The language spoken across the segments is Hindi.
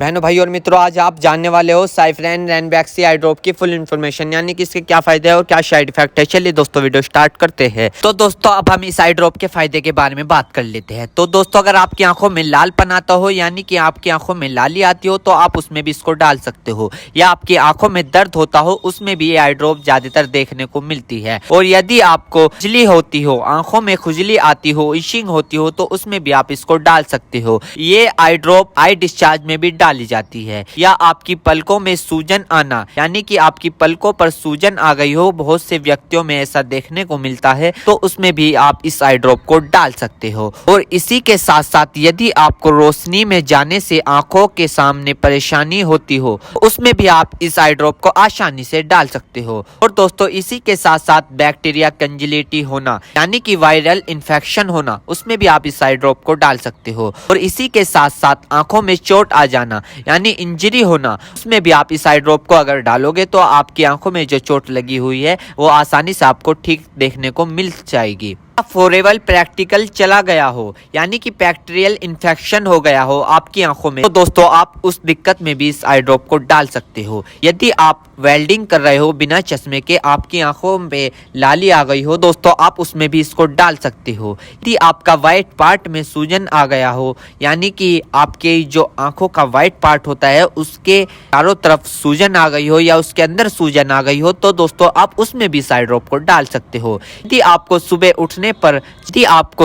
बहनों भाई और मित्रों, आज आप जानने वाले हो साइफ्रेन रैनबैक्सी आई ड्रॉप की फुल इन्फॉर्मेशन, यानी कि इसके क्या फायदे हैं और क्या साइड इफेक्ट है। चलिए दोस्तों वीडियो स्टार्ट करते हैं। तो दोस्तों अब हम इस आई ड्रॉप के फायदे के बारे में बात कर लेते हैं। तो दोस्तों अगर आपकी आंखों में लालपन आता हो, यानी कि आपकी आंखों में लाली आती हो, तो आप उसमें भी इसको डाल सकते हो। या आपकी आंखों में दर्द होता हो, उसमें भी ये आई ड्रॉप ज्यादातर देखने को मिलती है। और यदि आपको खुजली होती हो, आंखों में खुजली आती हो, इशिंग होती हो, तो उसमें भी आप इसको डाल सकते हो। ये आई ड्रॉप आई डिस्चार्ज में भी डाली जाती है। या आपकी पलकों में सूजन आना, यानी कि आपकी पलकों पर सूजन आ गई हो, बहुत से व्यक्तियों में ऐसा देखने को मिलता है, तो उसमें भी आप इस आई ड्रॉप को डाल सकते हो। और इसी के साथ साथ यदि आपको रोशनी में जाने से आंखों के सामने परेशानी होती हो, उसमें भी आप इस आई ड्रॉप को आसानी से डाल सकते हो। और दोस्तों इसी के साथ साथ बैक्टीरिया कंजिलिटी होना, यानी कि वायरल इन्फेक्शन होना, उसमें भी आप इस आई ड्रॉप को डाल सकते हो। और इसी के साथ साथ आंखों में चोट आ जाना, यानी इंजरी होना, उसमें भी आप इस आई ड्रॉप को अगर डालोगे तो आपकी आंखों में जो चोट लगी हुई है वो आसानी से आपको ठीक देखने को मिल जाएगी। फॉरेबल प्रैक्टिकल चला गया हो, यानी कि बैक्टीरियल इन्फेक्शन हो गया हो आपकी आंखों में, तो दोस्तों आप उस दिक्कत में भी इस आई ड्रॉप को डाल सकते हो। यदि आप वेल्डिंग कर रहे हो बिना चश्मे के, आपकी आंखों में लाली आ गई हो, दोस्तों आप उसमें भी इसको डाल सकते हो। यदि आपका व्हाइट पार्ट में सूजन आ गया हो, यानी कि आपके जो आंखों का व्हाइट पार्ट होता है उसके चारों तरफ सूजन आ गई हो या उसके अंदर सूजन आ गई हो, तो दोस्तों आप उसमें भी इस आई ड्रॉप को डाल सकते हो। यदि आपको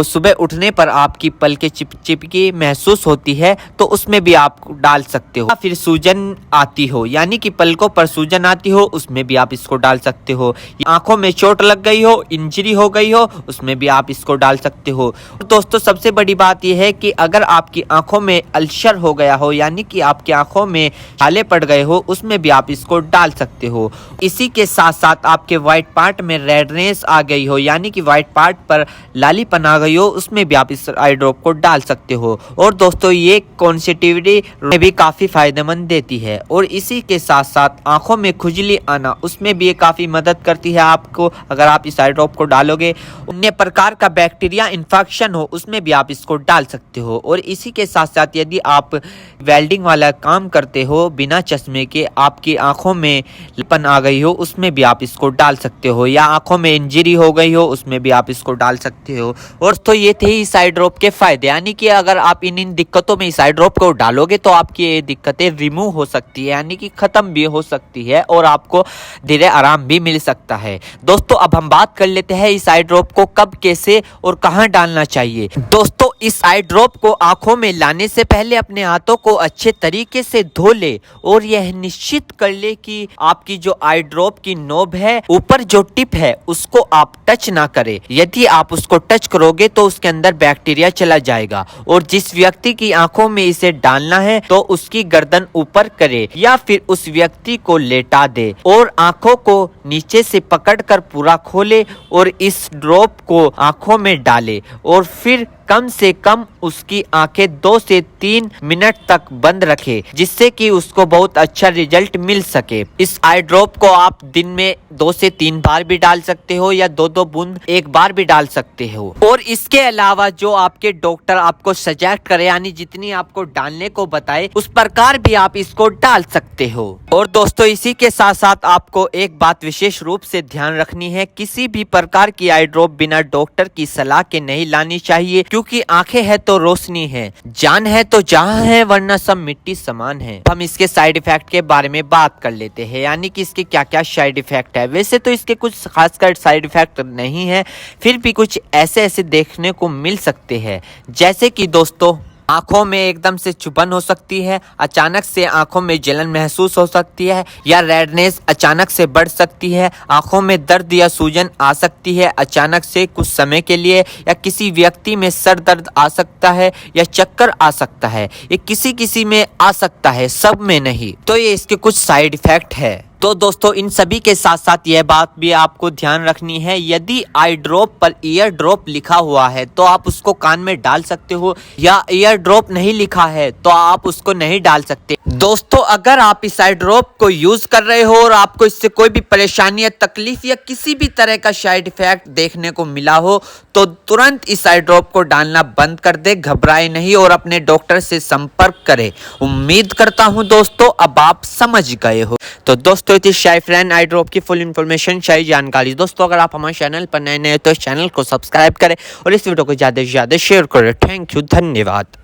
सुबह उठने पर आपकी पलकें चिपचिपकी महसूस होती है, तो उसमें भी आप डाल सकते हो। फिर सूजन आती हो, यानी कि पलकों पर सूजन आती हो, उसमें भी आप इसको डाल सकते हो। आंखों में चोट लग गई हो, इंजरी हो गई हो, उसमें भी आप इसको डाल सकते हो। दोस्तों सबसे बड़ी बात यह है कि अगर आपकी आंखों में अल्सर हो गया हो, यानी कि आपकी आंखों में छाले पड़ गए हो, उसमें भी आप इसको डाल सकते हो। इसी के साथ साथ आपके व्हाइट पार्ट में रेडनेस आ गई हो, यानी कि व्हाइट पार्ट पर लालीपन आ गई हो, उसमें भी आप इस आई ड्रॉप को डाल सकते हो। और दोस्तों ये कॉन्सेटिविटी में भी काफी फायदेमंद देती है। और इसी के साथ साथ आंखों में खुजली आना, उसमें भी ये काफी मदद करती है आपको। अगर आप इस आई ड्रॉप को डालोगे, अन्य प्रकार का बैक्टीरिया इन्फेक्शन हो, उसमें भी आप इसको डाल सकते हो। और इसी के साथ साथ यदि आप वेल्डिंग वाला काम करते हो बिना चश्मे के, आपकी आंखों में लालीपन आ गई हो, उसमें भी आप इसको डाल सकते हो। या आंखों में इंजरी हो गई हो, उसमें भी आप इसको डाल सकते हो। और तो ये थे इस आई ड्रॉप के फायदे, यानी कि अगर आप इन दिक्कतों में इस आई ड्रॉप को डालोगे तो आपकी ये दिक्कतें रिमूव हो सकती है, यानी कि खत्म भी हो सकती है और आपको धीरे आराम भी मिल सकता है। दोस्तों अब हम बात कर लेते हैं इस आई ड्रॉप को कब, कैसे और कहां डालना चाहिए। दोस्तों इस आई ड्रॉप को आंखों में लाने से पहले अपने हाथों को अच्छे तरीके से धो ले और यह निश्चित कर ले कि आपकी जो आई ड्रॉप की नोब है, ऊपर जो टिप है, उसको आप टच ना करें। यदि आप उसको टच करोगे तो उसके अंदर बैक्टीरिया चला जाएगा। और जिस व्यक्ति की आंखों में इसे डालना है तो उसकी गर्दन ऊपर करे या फिर उस व्यक्ति को लेटा दे और आंखों को नीचे से पकड़कर पूरा खोले और इस ड्रॉप को आंखों में डाले और फिर कम से कम उसकी आंखें 2 से 3 मिनट तक बंद रखे, जिससे कि उसको बहुत अच्छा रिजल्ट मिल सके। इस आई ड्रॉप को आप दिन में 2 से 3 बार भी डाल सकते हो या 2-2 बूंद एक बार भी डाल सकते हो। और इसके अलावा जो आपके डॉक्टर आपको सजेस्ट करे, यानी जितनी आपको डालने को बताए, उस प्रकार भी आप इसको डाल सकते हो। और दोस्तों इसी के साथ साथ आपको एक बात विशेष रूप से ध्यान रखनी है, किसी भी प्रकार की आई ड्रॉप बिना डॉक्टर की सलाह के नहीं लानी चाहिए, क्योंकि आंखें है तो रोशनी है, जान है तो जहां है, वरना सब मिट्टी समान है। हम इसके साइड इफेक्ट के बारे में बात कर लेते हैं, यानी कि इसके क्या क्या साइड इफेक्ट है। वैसे तो इसके कुछ खासकर साइड इफेक्ट नहीं है, फिर भी कुछ ऐसे देखने को मिल सकते हैं, जैसे कि दोस्तों आंखों में एकदम से चुभन हो सकती है, अचानक से आंखों में जलन महसूस हो सकती है, या रेडनेस अचानक से बढ़ सकती है, आंखों में दर्द या सूजन आ सकती है अचानक से कुछ समय के लिए, या किसी व्यक्ति में सर दर्द आ सकता है या चक्कर आ सकता है। ये किसी किसी में आ सकता है, सब में नहीं। तो ये इसके कुछ साइड इफेक्ट है। तो दोस्तों इन सभी के साथ साथ यह बात भी आपको ध्यान रखनी है, यदि आई ड्रॉप पर ईयर ड्रॉप लिखा हुआ है तो आप उसको कान में डाल सकते हो, या ईयर ड्रॉप नहीं लिखा है तो आप उसको नहीं डाल सकते। दोस्तों अगर आप इस आई ड्रॉप को यूज कर रहे हो और आपको इससे कोई भी परेशानी या तकलीफ या किसी भी तरह का साइड इफेक्ट देखने को मिला हो तो तुरंत इस आई ड्रॉप को डालना बंद कर दे, घबराए नहीं और अपने डॉक्टर से संपर्क करें। उम्मीद करता हूं दोस्तों अब आप समझ गए हो। तो दोस्तों इस शाही फ्रेंड आई ड्रॉप की फुल इन्फॉर्मेशन, शाही जानकारी। दोस्तों अगर आप हमारे चैनल पर नए नए तो इस चैनल को सब्सक्राइब करें और इस वीडियो को ज़्यादा से ज़्यादा शेयर करें। थैंक यू, धन्यवाद।